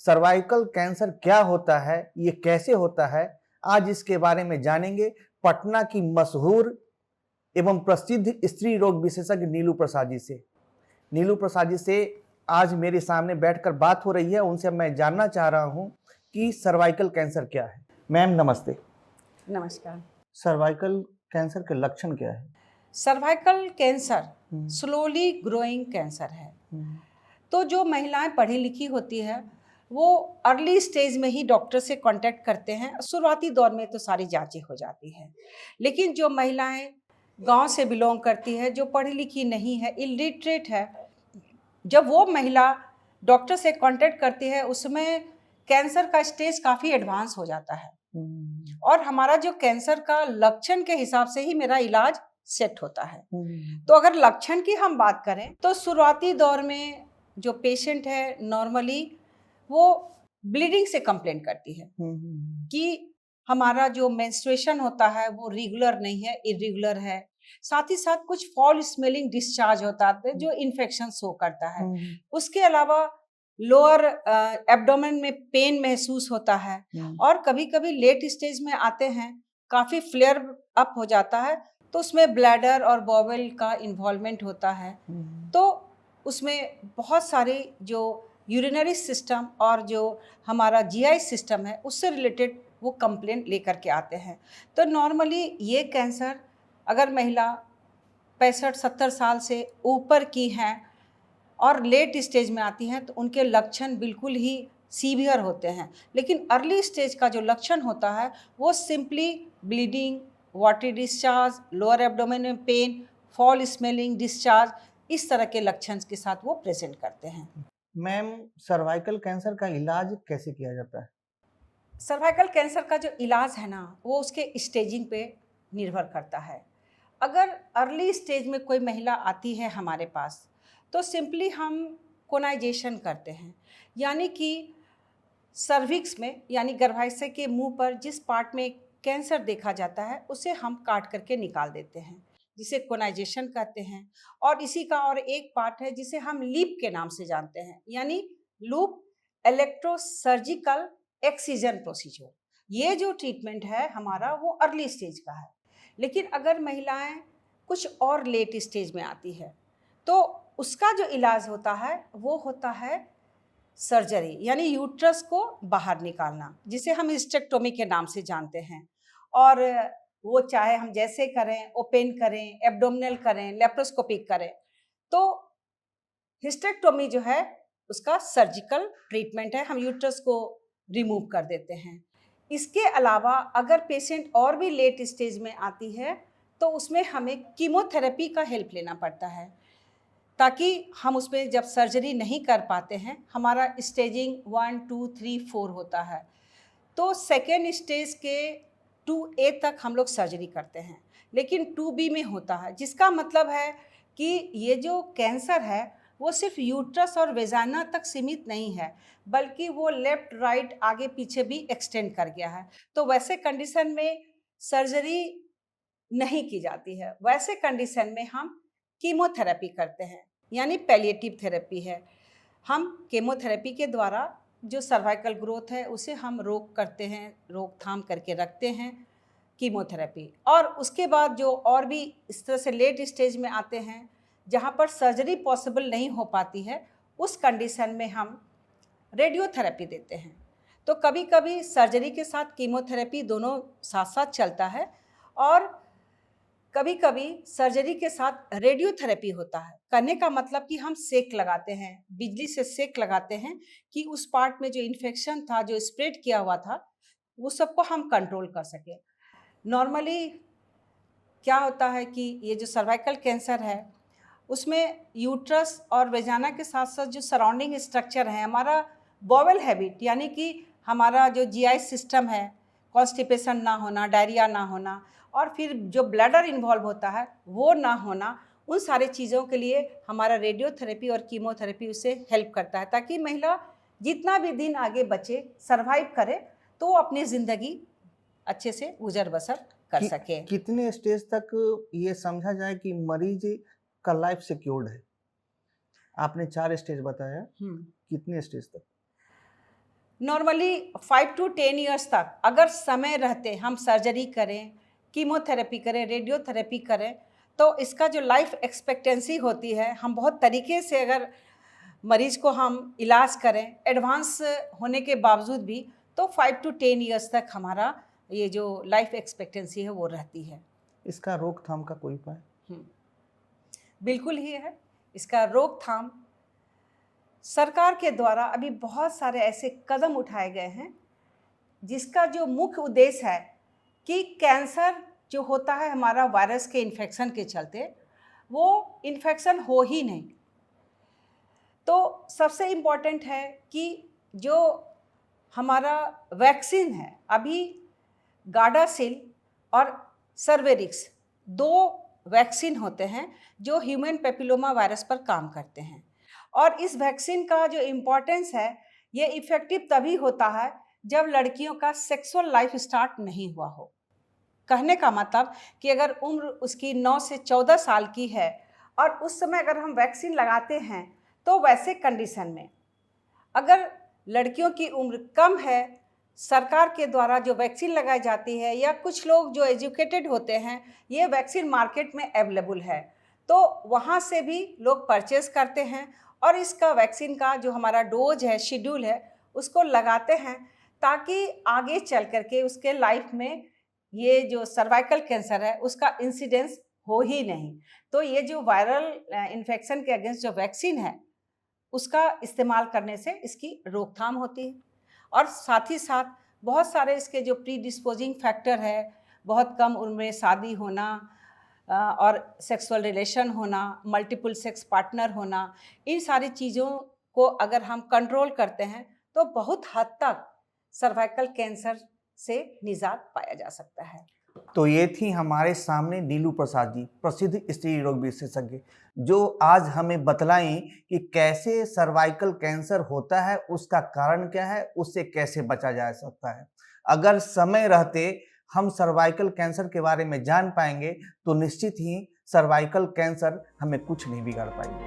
Cervical cancer क्या होता है, ये कैसे होता है, आज इसके बारे में जानेंगे पटना की मशहूर एवं प्रसिद्ध स्त्री रोग विशेषज्ञ नीलू प्रसाद जी से। नीलू प्रसाद जी से आज मेरे सामने बैठकर बात हो रही है। उनसे मैं जानना चाह रहा हूं कि सर्वाइकल कैंसर क्या है। मैम नमस्ते। नमस्कार। सर्वाइकल कैंसर के लक्षण क्या है? Cervical cancer slowly growing cancer है। तो जो महिलाएं पढ़ी लिखी होती है वो अर्ली स्टेज में ही डॉक्टर से कांटेक्ट करते हैं। शुरुआती दौर में तो सारी जांचें हो जाती हैं, लेकिन जो महिलाएं गांव से बिलोंग करती है, जो पढ़ी लिखी नहीं है, इलिटरेट है, जब वो महिला डॉक्टर से कांटेक्ट करती है उसमें कैंसर का स्टेज काफ़ी एडवांस हो जाता है और हमारा जो कैंसर का लक्षण के हिसाब से ही मेरा इलाज सेट होता है। तो अगर लक्षण की हम बात करें तो शुरुआती दौर में जो पेशेंट है नॉर्मली वो ब्लीडिंग से कंप्लेंट करती है कि हमारा जो मेंस्ट्रुएशन होता है वो रेगुलर नहीं है, इरेगुलर है। साथ ही साथ कुछ फॉल स्मेलिंग डिस्चार्ज होता है जो इन्फेक्शन शो करता है। उसके अलावा लोअर एब्डोमेन में पेन महसूस होता है और कभी-कभी लेट स्टेज में आते हैं, काफ़ी फ्लेयर अप हो जाता है, तो उसमें ब्लैडर और बॉवेल का इन्वॉल्वमेंट होता है। तो उसमें बहुत सारे जो यूरिनरी सिस्टम और जो हमारा जीआई सिस्टम है उससे रिलेटेड वो कंप्लेंट लेकर के आते हैं। तो नॉर्मली ये कैंसर अगर महिला 65-70 साल से ऊपर की हैं और लेट स्टेज में आती हैं तो उनके लक्षण बिल्कुल ही सीवियर होते हैं। लेकिन अर्ली स्टेज का जो लक्षण होता है वो simply bleeding, watery discharge, lower abdomen में पेन, फॉल स्मेलिंग डिस्चार्ज, इस तरह के लक्षण के साथ वो प्रेजेंट करते हैं। मैम सर्वाइकल कैंसर का इलाज कैसे किया जाता है? सर्वाइकल कैंसर का जो इलाज है ना वो उसके स्टेजिंग पे निर्भर करता है। अगर अर्ली स्टेज में कोई महिला आती है हमारे पास तो सिंपली हम कोनाइजेशन करते हैं, यानी कि सर्विक्स में यानी गर्भाशय के मुंह पर जिस पार्ट में कैंसर देखा जाता है उसे हम काट करके निकाल देते हैं, जिसे कोनाइजेशन कहते हैं। और इसी का और एक पार्ट है जिसे हम लीप के नाम से जानते हैं, यानी लूप इलेक्ट्रोसर्जिकल एक्सीजन प्रोसीजर। ये जो ट्रीटमेंट है हमारा वो अर्ली स्टेज का है। लेकिन अगर महिलाएं कुछ और लेट स्टेज में आती है तो उसका जो इलाज होता है वो होता है सर्जरी, यानी यूट्रस को बाहर निकालना, जिसे हम हिस्टेक्टोमी के नाम से जानते हैं। और वो चाहे हम जैसे करें, ओपन करें, एब्डोमिनल करें, लेप्रोस्कोपिक करें, तो हिस्टेक्टोमी जो है उसका सर्जिकल ट्रीटमेंट है, हम यूट्रस को रिमूव कर देते हैं। इसके अलावा अगर पेशेंट और भी लेट स्टेज में आती है तो उसमें हमें कीमोथेरेपी का हेल्प लेना पड़ता है, ताकि हम उसमें जब सर्जरी नहीं कर पाते हैं, हमारा स्टेजिंग 1, 2, 3, 4 होता है, तो सेकेंड स्टेज के 2A तक हम लोग सर्जरी करते हैं, लेकिन 2B में होता है, जिसका मतलब है कि ये जो कैंसर है वो सिर्फ यूट्रस और वेजाइना तक सीमित नहीं है, बल्कि वो लेफ्ट राइट आगे पीछे भी एक्सटेंड कर गया है। तो वैसे कंडीशन में सर्जरी नहीं की जाती है। वैसे कंडीशन में हम कीमोथेरेपी करते हैं, यानी पैलिएटिव थेरेपी है। हम कीमोथेरेपी के द्वारा जो सर्वाइकल ग्रोथ है उसे हम रोक करते हैं, रोकथाम करके रखते हैं कीमोथेरेपी। और उसके बाद जो और भी इस तरह से लेट स्टेज में आते हैं जहाँ पर सर्जरी पॉसिबल नहीं हो पाती है, उस कंडीशन में हम रेडियोथेरेपी देते हैं। तो कभी कभी सर्जरी के साथ कीमोथेरेपी दोनों साथ साथ चलता है और कभी कभी सर्जरी के साथ रेडियोथेरेपी होता है। करने का मतलब कि हम सेक लगाते हैं, बिजली से सेक लगाते हैं कि उस पार्ट में जो इन्फेक्शन था, जो स्प्रेड किया हुआ था, वो सबको हम कंट्रोल कर सकें। नॉर्मली क्या होता है कि ये जो सर्वाइकल कैंसर है उसमें यूट्रस और वेजाना के साथ साथ जो सराउंडिंग स्ट्रक्चर है, हमारा बॉवेल हैबिट यानी कि हमारा जो जीआई सिस्टम है, कॉन्स्टिपेशन ना होना, डायरिया ना होना, और फिर जो ब्लैडर इन्वॉल्व होता है वो ना होना, उन सारी चीज़ों के लिए हमारा रेडियोथेरेपी और कीमोथेरेपी उसे हेल्प करता है, ताकि महिला जितना भी दिन आगे बचे, सर्वाइव करे, तो वो अपनी ज़िंदगी अच्छे से गुजर बसर कर सके। कितने स्टेज तक ये समझा जाए कि मरीज का लाइफ सिक्योर्ड है? आपने 4 स्टेज बताया, कितने स्टेज तक? नॉर्मली 5 to 10 ईयर्स तक अगर समय रहते हम सर्जरी करें, कीमोथेरेपी करें, रेडियोथेरेपी करें, तो इसका जो लाइफ एक्सपेक्टेंसी होती है, हम बहुत तरीके से अगर मरीज़ को हम इलाज करें एडवांस होने के बावजूद भी, तो 5 to 10 ईयर्स तक हमारा ये जो लाइफ एक्सपेक्टेंसी है वो रहती है। इसका रोकथाम का कोई उपाय? बिल्कुल ही है। इसका रोकथाम सरकार के द्वारा अभी बहुत सारे ऐसे कदम उठाए गए हैं जिसका जो मुख्य उद्देश्य है कि कैंसर जो होता है हमारा वायरस के इन्फेक्शन के चलते, वो इन्फेक्शन हो ही नहीं। तो सबसे इम्पॉर्टेंट है कि जो हमारा वैक्सीन है, अभी गार्डासिल और सर्वेरिक्स 2 वैक्सीन होते हैं जो ह्यूमन पेपिलोमा वायरस पर काम करते हैं। और इस वैक्सीन का जो इम्पोर्टेंस है, ये इफ़ेक्टिव तभी होता है जब लड़कियों का सेक्सुअल लाइफ स्टार्ट नहीं हुआ हो। कहने का मतलब कि अगर उम्र उसकी 9 से 14 साल की है और उस समय अगर हम वैक्सीन लगाते हैं, तो वैसे कंडीशन में अगर लड़कियों की उम्र कम है, सरकार के द्वारा जो वैक्सीन लगाई जाती है या कुछ लोग जो एजुकेटेड होते हैं, ये वैक्सीन मार्केट में अवेलेबल है, तो वहाँ से भी लोग परचेज़ करते हैं और इसका वैक्सीन का जो हमारा डोज है, शेड्यूल है, उसको लगाते हैं ताकि आगे चल कर के उसके लाइफ में ये जो सर्वाइकल कैंसर है उसका इंसिडेंस हो ही नहीं। तो ये जो वायरल इन्फेक्शन के अगेंस्ट जो वैक्सीन है, उसका इस्तेमाल करने से इसकी रोकथाम होती है। और साथ ही साथ बहुत सारे इसके जो प्रीडिस्पोजिंग फैक्टर है, बहुत कम उम्र में शादी होना और सेक्सुअल रिलेशन होना, मल्टीपल सेक्स पार्टनर होना, इन सारी चीज़ों को अगर हम कंट्रोल करते हैं तो बहुत हद तक सर्वाइकल कैंसर से निजात पाया जा सकता है। तो ये थी हमारे सामने नीलू प्रसाद जी, प्रसिद्ध स्त्री रोग विशेषज्ञ, जो आज हमें बतलाएं कि कैसे सर्वाइकल कैंसर होता है, उसका कारण क्या है, उससे कैसे बचा जा सकता है। अगर समय रहते हम सर्वाइकल कैंसर के बारे में जान पाएंगे तो निश्चित ही सर्वाइकल कैंसर हमें कुछ नहीं बिगाड़ पाएंगे।